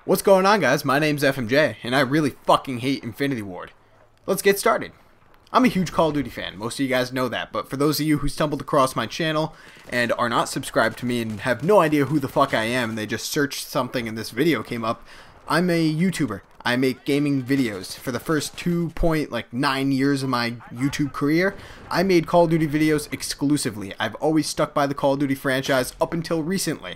What's going on, guys? My name's FMJ, and I really fucking hate Infinity Ward. Let's get started. I'm a huge Call of Duty fan. Most of you guys know that, but for those of you who stumbled across my channel and are not subscribed to me and have no idea who the fuck I am, and they just searched something and this video came up, I'm a YouTuber. I make gaming videos. For the first 2.9 years of my YouTube career, I made Call of Duty videos exclusively. I've always stuck by the Call of Duty franchise up until recently.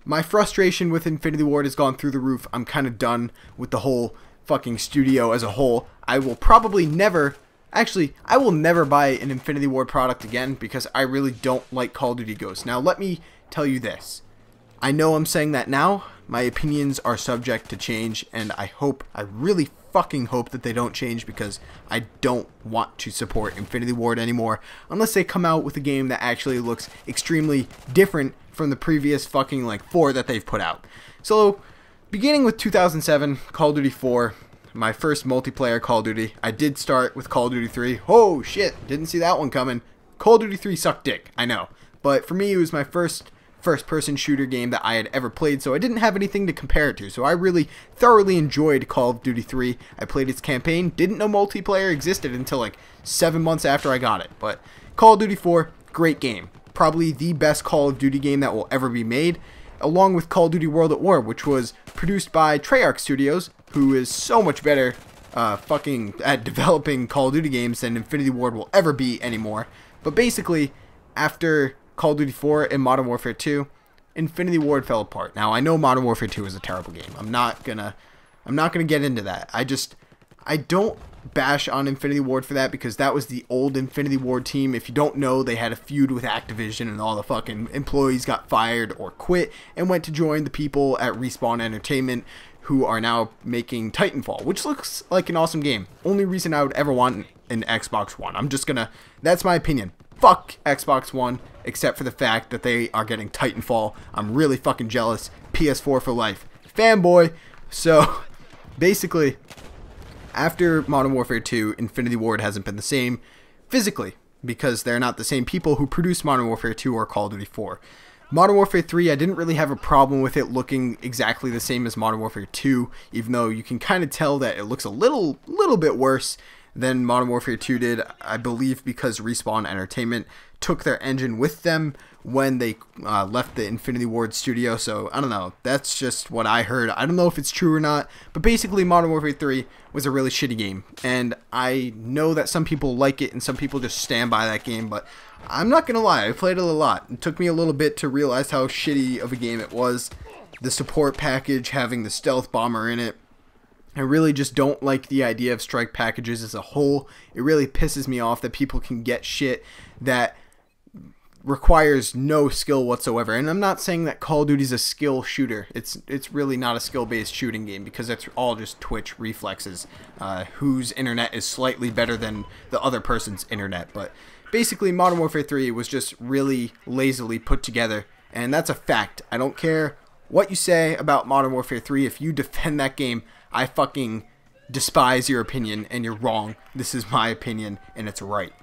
My frustration with Infinity Ward has gone through the roof. I'm kind of done with the whole fucking studio as a whole. I will probably never... Actually, I will never buy an Infinity Ward product again because I really don't like Call of Duty Ghosts. Now, let me tell you this. I know I'm saying that now. My opinions are subject to change, and I really fucking hope that they don't change because I don't want to support Infinity Ward anymore unless they come out with a game that actually looks extremely different from the previous fucking like 4 that they've put out. So, beginning with 2007, Call of Duty 4, my first multiplayer Call of Duty. I did start with Call of Duty 3. Oh shit, didn't see that one coming. Call of Duty 3 sucked dick, I know. But for me, it was my first-person shooter game that I had ever played, so I didn't have anything to compare it to. So I really thoroughly enjoyed Call of Duty 3. I played its campaign, didn't know multiplayer existed until like 7 months after I got it. But Call of Duty 4, great game. Probably the best Call of Duty game that will ever be made, along with Call of Duty World at War, which was produced by Treyarch Studios, who is so much better fucking at developing Call of Duty games than Infinity Ward will ever be anymore. But basically, after Call of Duty 4 and Modern Warfare 2, Infinity Ward fell apart. Now, I know Modern Warfare 2 is a terrible game. I'm not gonna get into that. I don't bash on Infinity Ward for that because that was the old Infinity Ward team. If you don't know, they had a feud with Activision and all the fucking employees got fired or quit and went to join the people at Respawn Entertainment who are now making Titanfall, which looks like an awesome game. Only reason I would ever want an Xbox One. That's my opinion. Fuck Xbox One, except for the fact that they are getting Titanfall. I'm really fucking jealous. PS4 for life. Fanboy. So, basically, after Modern Warfare 2, Infinity Ward hasn't been the same physically, because they're not the same people who produced Modern Warfare 2 or Call of Duty 4. Modern Warfare 3, I didn't really have a problem with it looking exactly the same as Modern Warfare 2, even though you can kind of tell that it looks a little bit worse than Modern Warfare 2 did, I believe because Respawn Entertainment took their engine with them when they left the Infinity Ward studio, so I don't know, that's just what I heard. I don't know if it's true or not, but basically Modern Warfare 3 was a really shitty game, and I know that some people like it and some people just stand by that game, but I'm not gonna lie, I played it a lot. It took me a little bit to realize how shitty of a game it was. The support package, having the stealth bomber in it, I really just don't like the idea of strike packages as a whole. It really pisses me off that people can get shit that requires no skill whatsoever. And I'm not saying that Call of Duty is a skill shooter. It's really not a skill-based shooting game because it's all just twitch reflexes, whose internet is slightly better than the other person's internet. But basically, Modern Warfare 3 was just really lazily put together, and that's a fact. I don't care what you say about Modern Warfare 3. If you defend that game, I fucking despise your opinion, and you're wrong. This is my opinion, and it's right.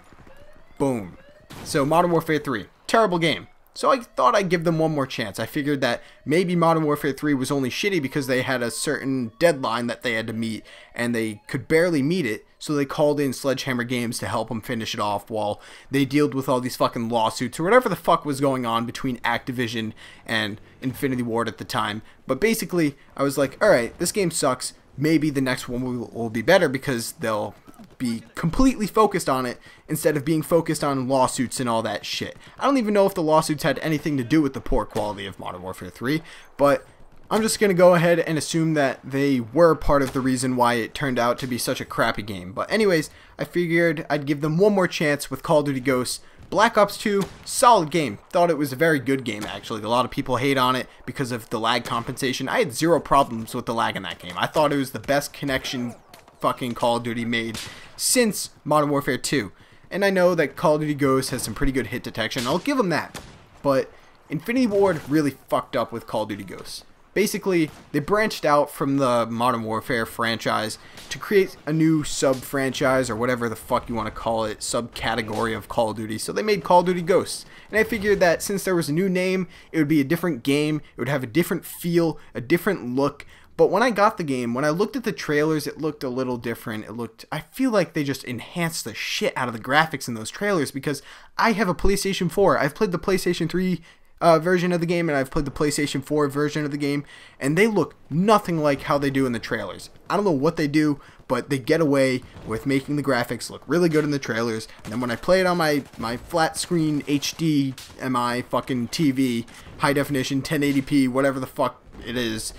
Boom. So, Modern Warfare 3. Terrible game. So I thought I'd give them one more chance. I figured that maybe Modern Warfare 3 was only shitty because they had a certain deadline that they had to meet, and they could barely meet it, so they called in Sledgehammer Games to help them finish it off while they dealt with all these fucking lawsuits or whatever the fuck was going on between Activision and Infinity Ward at the time. But basically, I was like, alright, this game sucks. Maybe the next one will be better because they'll be completely focused on it instead of being focused on lawsuits and all that shit. I don't even know if the lawsuits had anything to do with the poor quality of Modern Warfare 3, but I'm just going to go ahead and assume that they were part of the reason why it turned out to be such a crappy game. But anyways, I figured I'd give them one more chance with Call of Duty Ghosts. Black Ops 2, solid game. Thought it was a very good game, actually. A lot of people hate on it because of the lag compensation. I had zero problems with the lag in that game. I thought it was the best connection fucking Call of Duty made since Modern Warfare 2. And I know that Call of Duty Ghosts has some pretty good hit detection. I'll give them that. But Infinity Ward really fucked up with Call of Duty Ghosts. Basically, they branched out from the Modern Warfare franchise to create a new sub-franchise, or whatever the fuck you want to call it, subcategory of Call of Duty. So they made Call of Duty Ghosts. And I figured that since there was a new name, it would be a different game, it would have a different feel, a different look, But when I got the game, when I looked at the trailers, it looked a little different. I feel like they just enhanced the shit out of the graphics in those trailers, because I have a PlayStation 4. I've played the PlayStation 3 version of the game, and I've played the PlayStation 4 version of the game, and they look nothing like how they do in the trailers. I don't know what they do, but they get away with making the graphics look really good in the trailers, and then when I play it on my flat screen HDMI fucking TV, high definition, 1080p, whatever the fuck it is,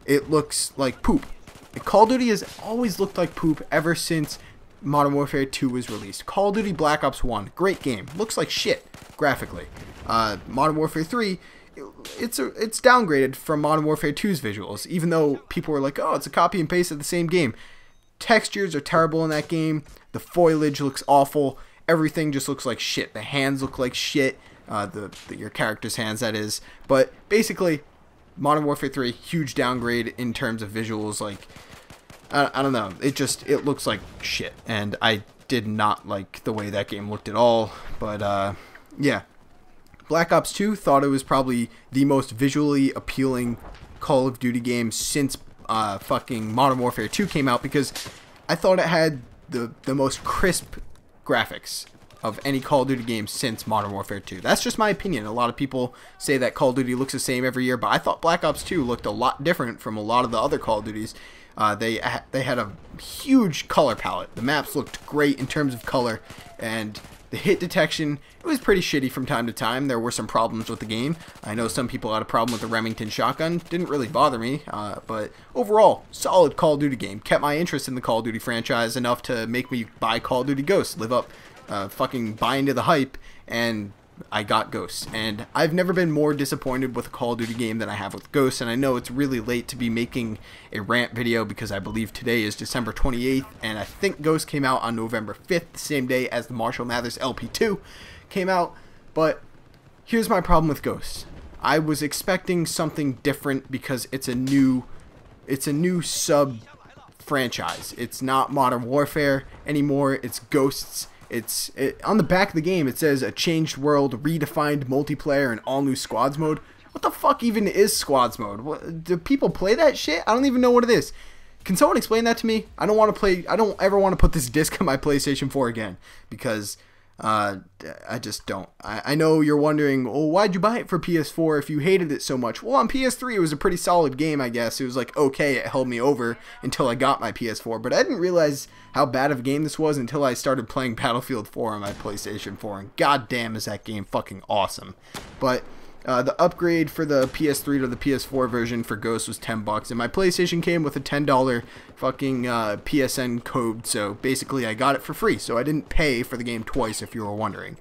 it looks like poop. Call of Duty has always looked like poop ever since Modern Warfare 2 was released. Call of Duty Black Ops 1, great game, looks like shit graphically. Modern Warfare 3, it's downgraded from Modern Warfare 2's visuals, even though people were like, oh, it's a copy and paste of the same game. Textures are terrible in that game. The foliage looks awful. Everything just looks like shit. The hands look like shit. Your character's hands, that is. But basically, Modern Warfare 3, huge downgrade in terms of visuals. Like, I don't know. It looks like shit. And I did not like the way that game looked at all. But, yeah. Black Ops 2, thought it was probably the most visually appealing Call of Duty game since fucking Modern Warfare 2 came out, because I thought it had the most crisp graphics of any Call of Duty game since Modern Warfare 2. That's just my opinion. A lot of people say that Call of Duty looks the same every year, but I thought Black Ops 2 looked a lot different from a lot of the other Call of Duties. They had a huge color palette. The maps looked great in terms of color, and the hit detection, it was pretty shitty from time to time. There were some problems with the game. I know some people had a problem with the Remington shotgun. Didn't really bother me, but overall, solid Call of Duty game. Kept my interest in the Call of Duty franchise enough to make me buy Call of Duty Ghosts, live up, fucking buy into the hype, and I got Ghosts. And I've never been more disappointed with a Call of Duty game than I have with Ghosts, and I know it's really late to be making a rant video because I believe today is December 28th, and I think Ghosts came out on November 5th, the same day as the Marshall Mathers LP2 came out. But here's my problem with Ghosts. I was expecting something different because it's a new sub franchise. It's not Modern Warfare anymore, it's Ghosts. On the back of the game, it says a changed world, redefined multiplayer, and all new squads mode. What the fuck even is squads mode? Do people play that shit? I don't even know what it is. Can someone explain that to me? I don't ever want to put this disc on my PlayStation 4 again, because I just don't. I know you're wondering, oh, why'd you buy it for PS4 if you hated it so much? Well, on PS3 it was a pretty solid game, I guess. It was like, okay, it held me over until I got my PS4, but I didn't realize how bad of a game this was until I started playing Battlefield 4 on my PlayStation 4, and goddamn is that game fucking awesome. But the upgrade for the PS3 to the PS4 version for Ghost was $10, and my PlayStation came with a $10 fucking PSN code, so basically I got it for free, so I didn't pay for the game twice, if you were wondering.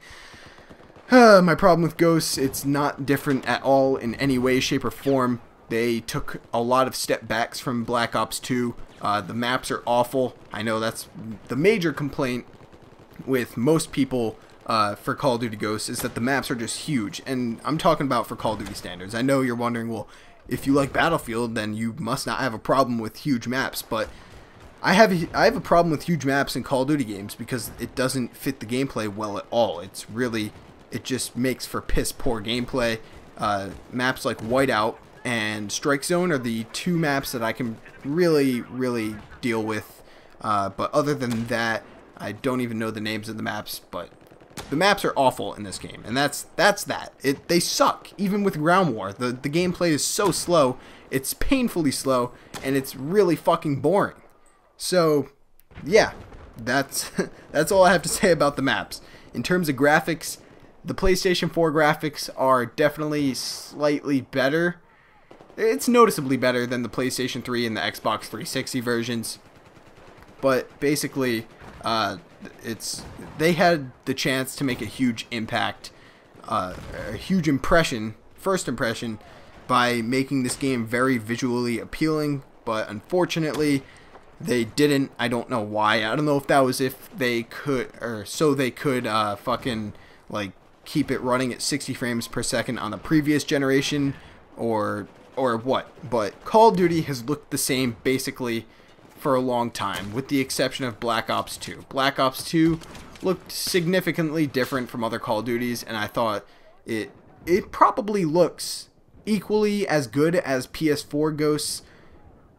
My problem with Ghosts, it's not different at all in any way, shape, or form. They took a lot of step backs from Black Ops 2. The maps are awful. I know that's the major complaint with most people for Call of Duty Ghosts, is that the maps are just huge, and I'm talking about for Call of Duty standards. I know you're wondering, well, if you like Battlefield, then you must not have a problem with huge maps, but I have a problem with huge maps in Call of Duty games because it doesn't fit the gameplay well at all. It just makes for piss poor gameplay. Maps like Whiteout and Strike Zone are the two maps that I can really deal with, but other than that, I don't even know the names of the maps, but the maps are awful in this game, and that's that. They suck, even with Ground War. The gameplay is so slow, it's painfully slow, and it's really fucking boring. So, yeah, that's all I have to say about the maps. In terms of graphics, the PlayStation 4 graphics are definitely slightly better. It's noticeably better than the PlayStation 3 and the Xbox 360 versions, but basically, they had the chance to make a huge impact, a huge first impression, by making this game very visually appealing, but unfortunately, they didn't. I don't know why. I don't know if that was if they could, or so they could fucking like keep it running at 60 frames per second on the previous generation, or what. But Call of Duty has looked the same basically for a long time, with the exception of Black Ops 2. Black Ops 2 looked significantly different from other Call of Duties, and I thought it probably looks equally as good as PS4 Ghosts,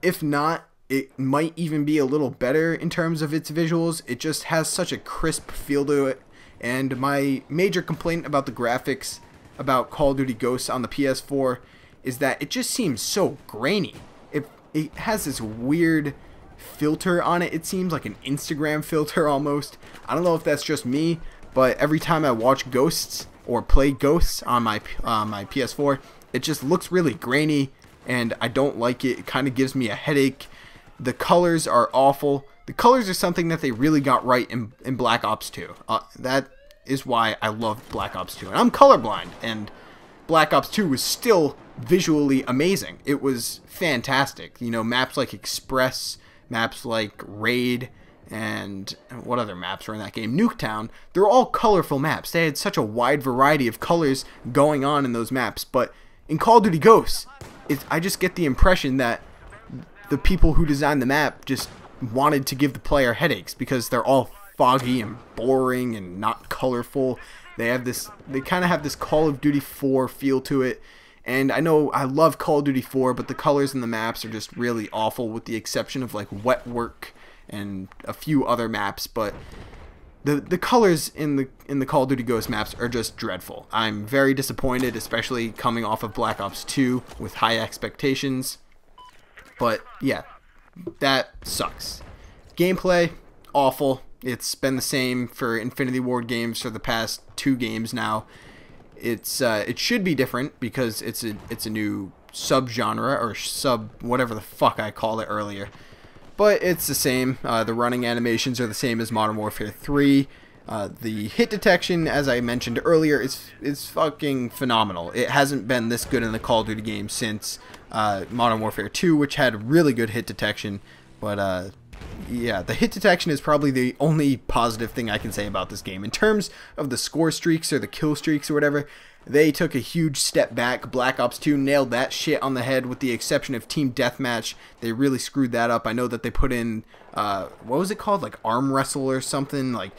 If not, it might even be a little better in terms of its visuals. It just has such a crisp feel to it. And my major complaint about the graphics about Call of Duty Ghosts on the PS4 is that it just seems so grainy. It has this weird filter on it. It seems like an Instagram filter almost. I don't know if that's just me, but every time I watch Ghosts or play Ghosts on my PS4, it just looks really grainy, and I don't like it. It kind of gives me a headache. The colors are awful. The colors are something that they really got right in Black Ops 2. That is why I love Black Ops 2. And I'm colorblind, and Black Ops 2 was still visually amazing. It was fantastic. You know, maps like Express, maps like Raid, and what other maps were in that game? Nuketown. They're all colorful maps. They had such a wide variety of colors going on in those maps. But in Call of Duty Ghosts, I just get the impression that the people who designed the map just wanted to give the player headaches because they're all foggy and boring and not colorful. They kind of have this Call of Duty 4 feel to it. And I know I love Call of Duty 4, but the colors in the maps are just really awful, with the exception of like Wetwork and a few other maps. But the colors in the Call of Duty Ghost maps are just dreadful. I'm very disappointed, especially coming off of Black Ops 2 with high expectations. But yeah, that sucks. Gameplay, awful. It's been the same for Infinity Ward games for the past 2 games now. It should be different because it's a new subgenre or whatever the fuck I called it earlier. But it's the same. The running animations are the same as Modern Warfare 3. The hit detection, as I mentioned earlier, is fucking phenomenal. It hasn't been this good in the Call of Duty game since Modern Warfare 2, which had really good hit detection. But yeah, the hit detection is probably the only positive thing I can say about this game. In terms of the score streaks or the kill streaks or whatever, they took a huge step back. Black Ops 2 nailed that shit on the head, with the exception of Team Deathmatch. They really screwed that up. I know that they put in, what was it called? Like Arm Wrestle or something? Like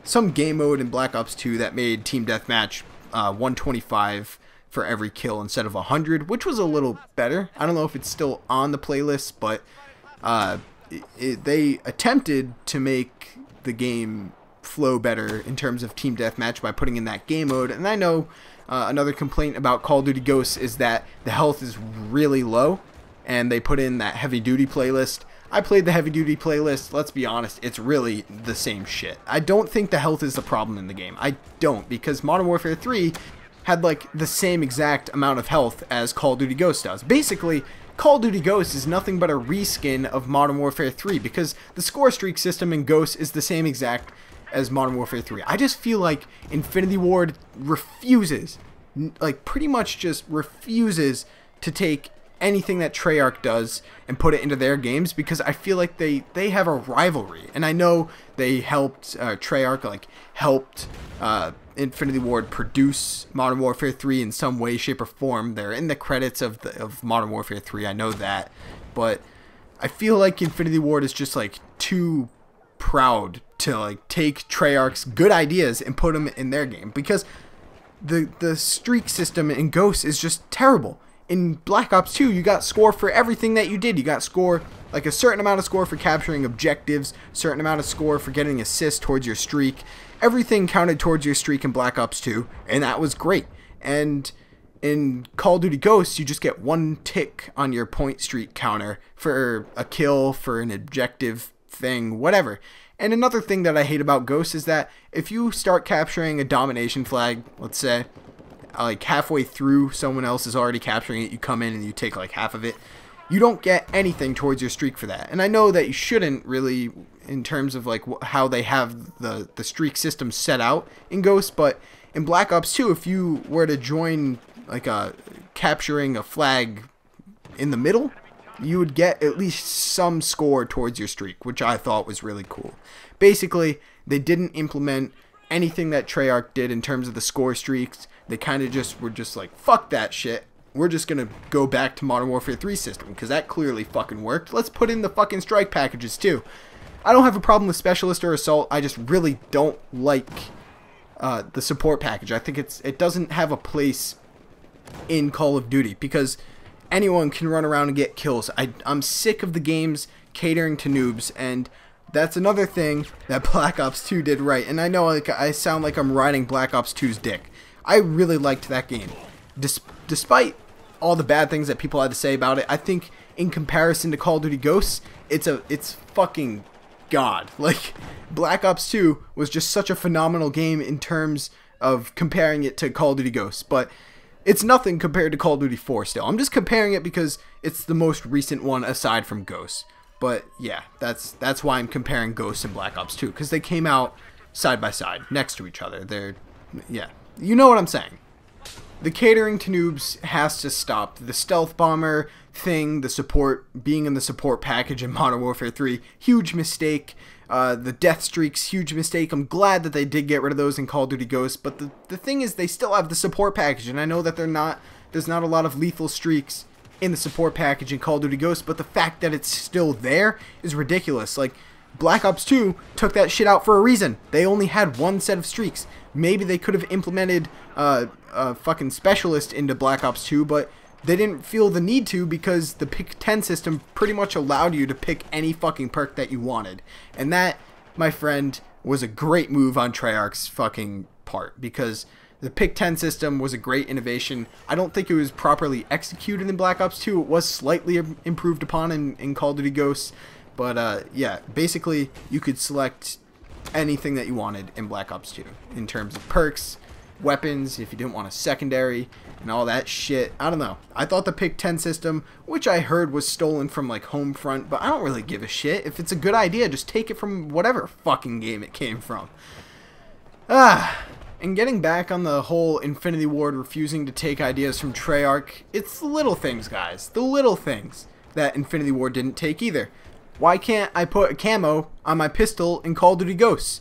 some game mode in Black Ops 2 that made Team Deathmatch 125 for every kill instead of 100, which was a little better. I don't know if it's still on the playlist, but they attempted to make the game flow better in terms of Team Deathmatch by putting in that game mode. And I know another complaint about Call of Duty Ghosts is that the health is really low, and they put in that heavy duty playlist. I played the heavy duty playlist. Let's be honest, it's really the same shit. I don't think the health is the problem in the game. I don't, because Modern Warfare 3 had like the same exact amount of health as Call of Duty Ghosts does. Basically, Call of Duty Ghosts is nothing but a reskin of Modern Warfare 3, because the score streak system in Ghosts is the same exact as Modern Warfare 3. I just feel like Infinity Ward refuses, like pretty much just refuses to take anything that Treyarch does and put it into their games, because I feel like they have a rivalry. And I know they helped, Treyarch like helped Infinity Ward produce Modern Warfare 3 in some way, shape, or form. They're in the credits of Modern Warfare 3, I know that. But I feel like Infinity Ward is just like too proud to like take Treyarch's good ideas and put them in their game, because the streak system in Ghosts is just terrible. In Black Ops 2, you got score for everything that you did. You got score, like a certain amount of score for capturing objectives, certain amount of score for getting assists towards your streak. Everything counted towards your streak in Black Ops 2, and that was great. And in Call of Duty Ghosts, you just get 1 tick on your point streak counter for a kill, for an objective thing, whatever. And another thing that I hate about Ghosts is that if you start capturing a domination flag, let's say, like halfway through someone else is already capturing it, you come in and you take like half of it, you don't get anything towards your streak for that. And I know that you shouldn't really, in terms of like how they have the streak system set out in Ghosts, but in Black Ops 2, if you were to join like capturing a flag in the middle, you would get at least some score towards your streak, which I thought was really cool. Basically, they didn't implement anything that Treyarch did in terms of the score streaks. They kind of just were just like, fuck that shit. We're just going to go back to Modern Warfare 3 system, because that clearly fucking worked. Let's put in the fucking strike packages too. I don't have a problem with Specialist or Assault. I just really don't like the support package. I think it doesn't have a place in Call of Duty, because anyone can run around and get kills. I'm sick of the games catering to noobs, and that's another thing that Black Ops 2 did right. And I know I sound like I'm riding Black Ops 2's dick. I really liked that game. Despite all the bad things that people had to say about it, I think in comparison to Call of Duty Ghosts, it's fucking god. Like, Black Ops 2 was just such a phenomenal game in terms of comparing it to Call of Duty Ghosts, but it's nothing compared to Call of Duty 4 still. I'm just comparing it because it's the most recent one aside from Ghosts. But yeah, that's why I'm comparing Ghosts and Black Ops 2, because they came out side by side, next to each other. Yeah, you know what I'm saying. The catering to noobs has to stop. The stealth bomber thing, the support, being in the support package in Modern Warfare 3, huge mistake. The death streaks, huge mistake. I'm glad that they did get rid of those in Call of Duty Ghosts, but the thing is, they still have the support package, and I know that there's not a lot of lethal streaks in the support package in Call of Duty Ghosts, but the fact that it's still there is ridiculous. Like, Black Ops 2 took that shit out for a reason. They only had one set of streaks. Maybe they could have implemented a fucking specialist into Black Ops 2, but they didn't feel the need to, because the pick 10 system pretty much allowed you to pick any fucking perk that you wanted. And that, my friend, was a great move on Treyarch's fucking part, because the pick 10 system was a great innovation. I don't think it was properly executed in Black Ops 2. It was slightly improved upon in Call of Duty Ghosts. But yeah, basically you could select anything that you wanted in Black Ops 2 in terms of perks, weapons, if you didn't want a secondary, and all that shit. I don't know. I thought the pick 10 system, which I heard was stolen from like Homefront, but I don't really give a shit. If it's a good idea, just take it from whatever fucking game it came from. And getting back on the whole Infinity Ward refusing to take ideas from Treyarch, it's the little things, guys. The little things that Infinity Ward didn't take either. Why can't I put a camo on my pistol in Call of Duty Ghosts?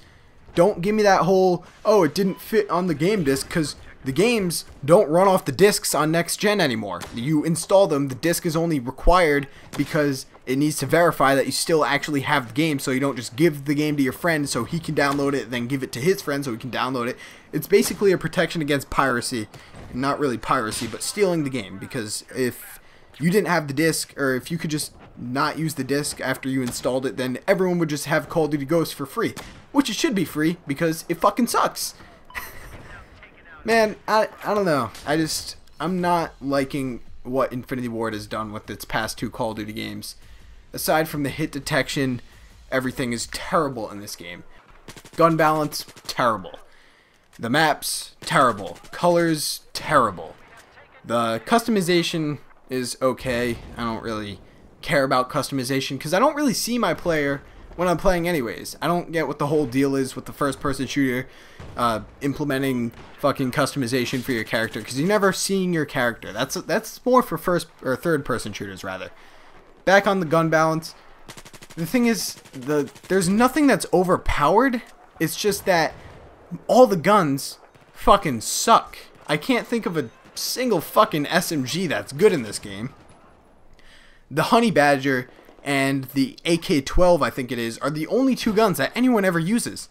Don't give me that whole, oh, it didn't fit on the game disc, because the games don't run off the discs on next gen anymore. You install them, the disc is only required because it needs to verify that you still actually have the game, so you don't just give the game to your friend so he can download it, then give it to his friend so he can download it. It's basically a protection against piracy. Not really piracy, but stealing the game, because if you didn't have the disc, or if you could just not use the disc after you installed it, then everyone would just have Call of Duty Ghosts for free. Which it should be free, because it fucking sucks. Man, I don't know. I'm not liking what Infinity Ward has done with its past two Call of Duty games. Aside from the hit detection, everything is terrible in this game. Gun balance, terrible. The maps, terrible. Colors, terrible. The customization is okay. I don't really care about customization, because I don't really see my player when I'm playing anyways. I don't get what the whole deal is with the first-person shooter implementing fucking customization for your character, because you're never seeing your character. That's more for first or third-person shooters, rather. Back on the gun balance, the thing is, there's nothing that's overpowered. It's just that all the guns fucking suck. I can't think of a single fucking SMG that's good in this game. The Honey Badger and the AK-12, I think it is, are the only two guns that anyone ever uses.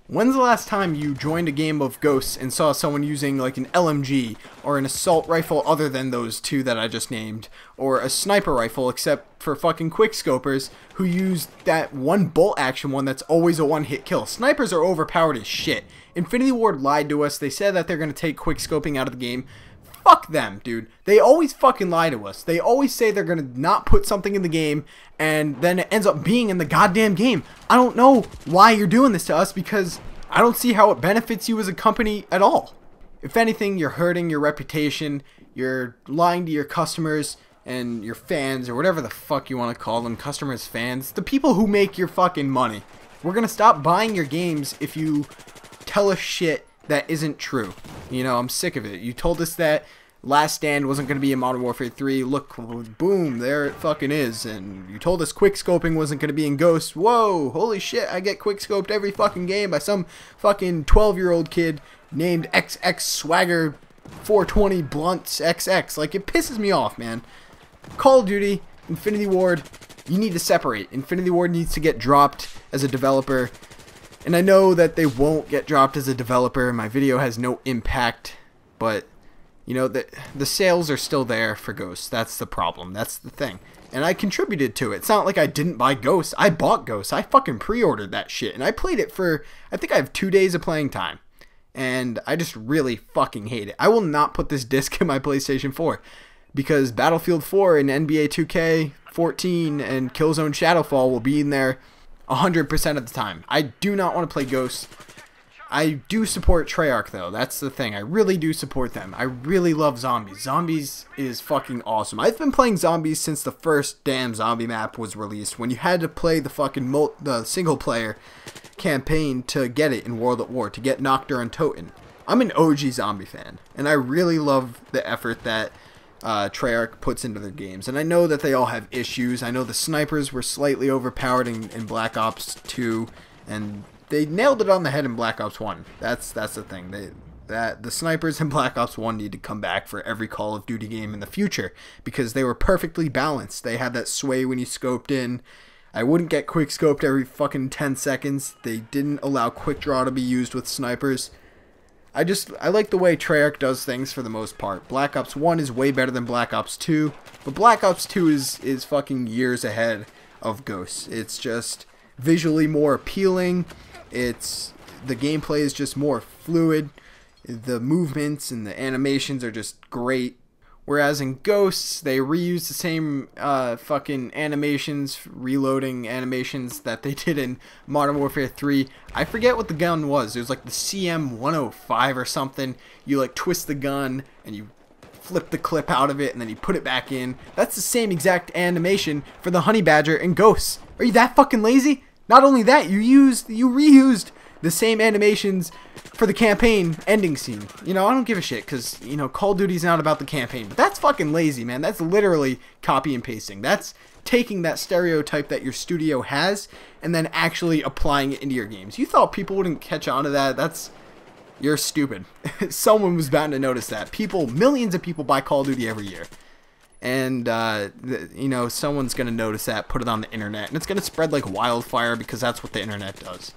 When's the last time you joined a game of Ghosts and saw someone using like an LMG or an assault rifle other than those two that I just named, or a sniper rifle, except for fucking quickscopers who use that one bolt action one that's always a one-hit kill? Snipers are overpowered as shit. Infinity Ward lied to us. They said that they're going to take quickscoping out of the game. Fuck them, dude. They always fucking lie to us. They always say they're gonna not put something in the game, and then it ends up being in the goddamn game. I don't know why you're doing this to us, because I don't see how it benefits you as a company at all. If anything, you're hurting your reputation, you're lying to your customers and your fans, or whatever the fuck you want to call them, customers, fans, the people who make your fucking money. We're gonna stop buying your games if you tell us shit that isn't true. You know, I'm sick of it. You told us that Last Stand wasn't going to be in Modern Warfare 3. Look, boom, there it fucking is. And you told us quickscoping wasn't going to be in Ghosts. Whoa, holy shit, I get quickscoped every fucking game by some fucking 12-year-old kid named XX Swagger 420 Blunts XX. Like, it pisses me off, man. Call of Duty, Infinity Ward, you need to separate. Infinity Ward needs to get dropped as a developer. And I know that they won't get dropped as a developer. My video has no impact, but, You know, the sales are still there for Ghosts. That's the problem. That's the thing. And I contributed to it. It's not like I didn't buy Ghosts. I bought Ghosts. I fucking pre-ordered that shit. And I played it for, I think I have 2 days of playing time. And I just really fucking hate it. I will not put this disc in my PlayStation 4. Because Battlefield 4 and NBA 2K14 and Killzone Shadowfall will be in there 100% of the time. I do not want to play Ghosts. I do support Treyarch though. That's the thing. I really do support them. I really love Zombies. Zombies is fucking awesome. I've been playing Zombies since the first damn zombie map was released. When you had to play the fucking the single player campaign to get it in World at War, to get Noctur and Toten. I'm an OG Zombie fan. And I really love the effort that Treyarch puts into their games. And I know that they all have issues. I know the snipers were slightly overpowered in Black Ops 2. And they nailed it on the head in Black Ops 1. That's the thing. The snipers in Black Ops 1 need to come back for every Call of Duty game in the future because they were perfectly balanced. They had that sway when you scoped in. I wouldn't get quick scoped every fucking 10 seconds. They didn't allow quick draw to be used with snipers. I like the way Treyarch does things for the most part. Black Ops 1 is way better than Black Ops 2, but Black Ops 2 is fucking years ahead of Ghosts. It's just visually more appealing. The gameplay is just more fluid. The movements and the animations are just great. Whereas in Ghosts, they reuse the same fucking animations, reloading animations that they did in Modern Warfare 3. I forget what the gun was. It was like the CM105 or something. You like twist the gun and you flip the clip out of it and then you put it back in. That's the same exact animation for the Honey Badger in Ghosts. Are you that fucking lazy? Not only that, you reused the same animations for the campaign ending scene. You know, I don't give a shit because, you know, Call of Duty's not about the campaign. But that's fucking lazy, man. That's literally copy and pasting. That's taking that stereotype that your studio has and then actually applying it into your games. You thought people wouldn't catch on to that? You're stupid. Someone was bound to notice that. Millions of people buy Call of Duty every year. And, you know, someone's going to notice that, put it on the internet, and it's going to spread like wildfire because that's what the internet does.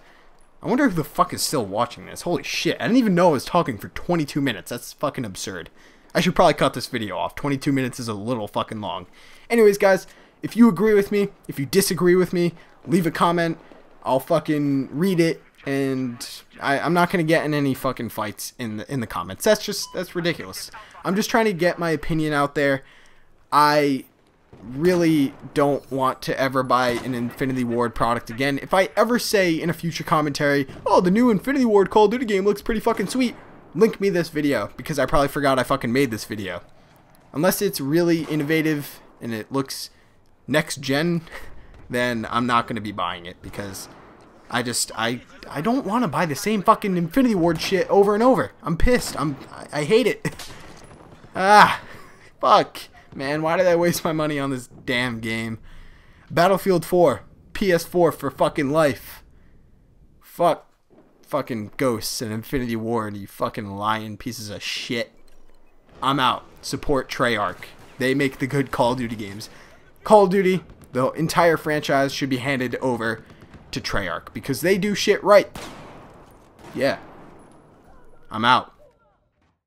I wonder who the fuck is still watching this. Holy shit, I didn't even know I was talking for 22 minutes. That's fucking absurd. I should probably cut this video off. 22 minutes is a little fucking long. Anyways, guys, if you agree with me, if you disagree with me, leave a comment. I'll fucking read it, and I'm not going to get in any fucking fights in the comments. That's ridiculous. I'm just trying to get my opinion out there. I really don't want to ever buy an Infinity Ward product again. If I ever say in a future commentary, oh, the new Infinity Ward Call of Duty game looks pretty fucking sweet, link me this video, because I probably forgot I fucking made this video. Unless it's really innovative and it looks next gen, then I'm not going to be buying it, because I don't want to buy the same fucking Infinity Ward shit over and over. I'm pissed. I hate it. Fuck. Man, why did I waste my money on this damn game? Battlefield 4, PS4 for fucking life. Fuck fucking Ghosts and Infinity Ward, you fucking lying pieces of shit. I'm out. Support Treyarch. They make the good Call of Duty games. Call of Duty, the entire franchise should be handed over to Treyarch because they do shit right. Yeah. I'm out.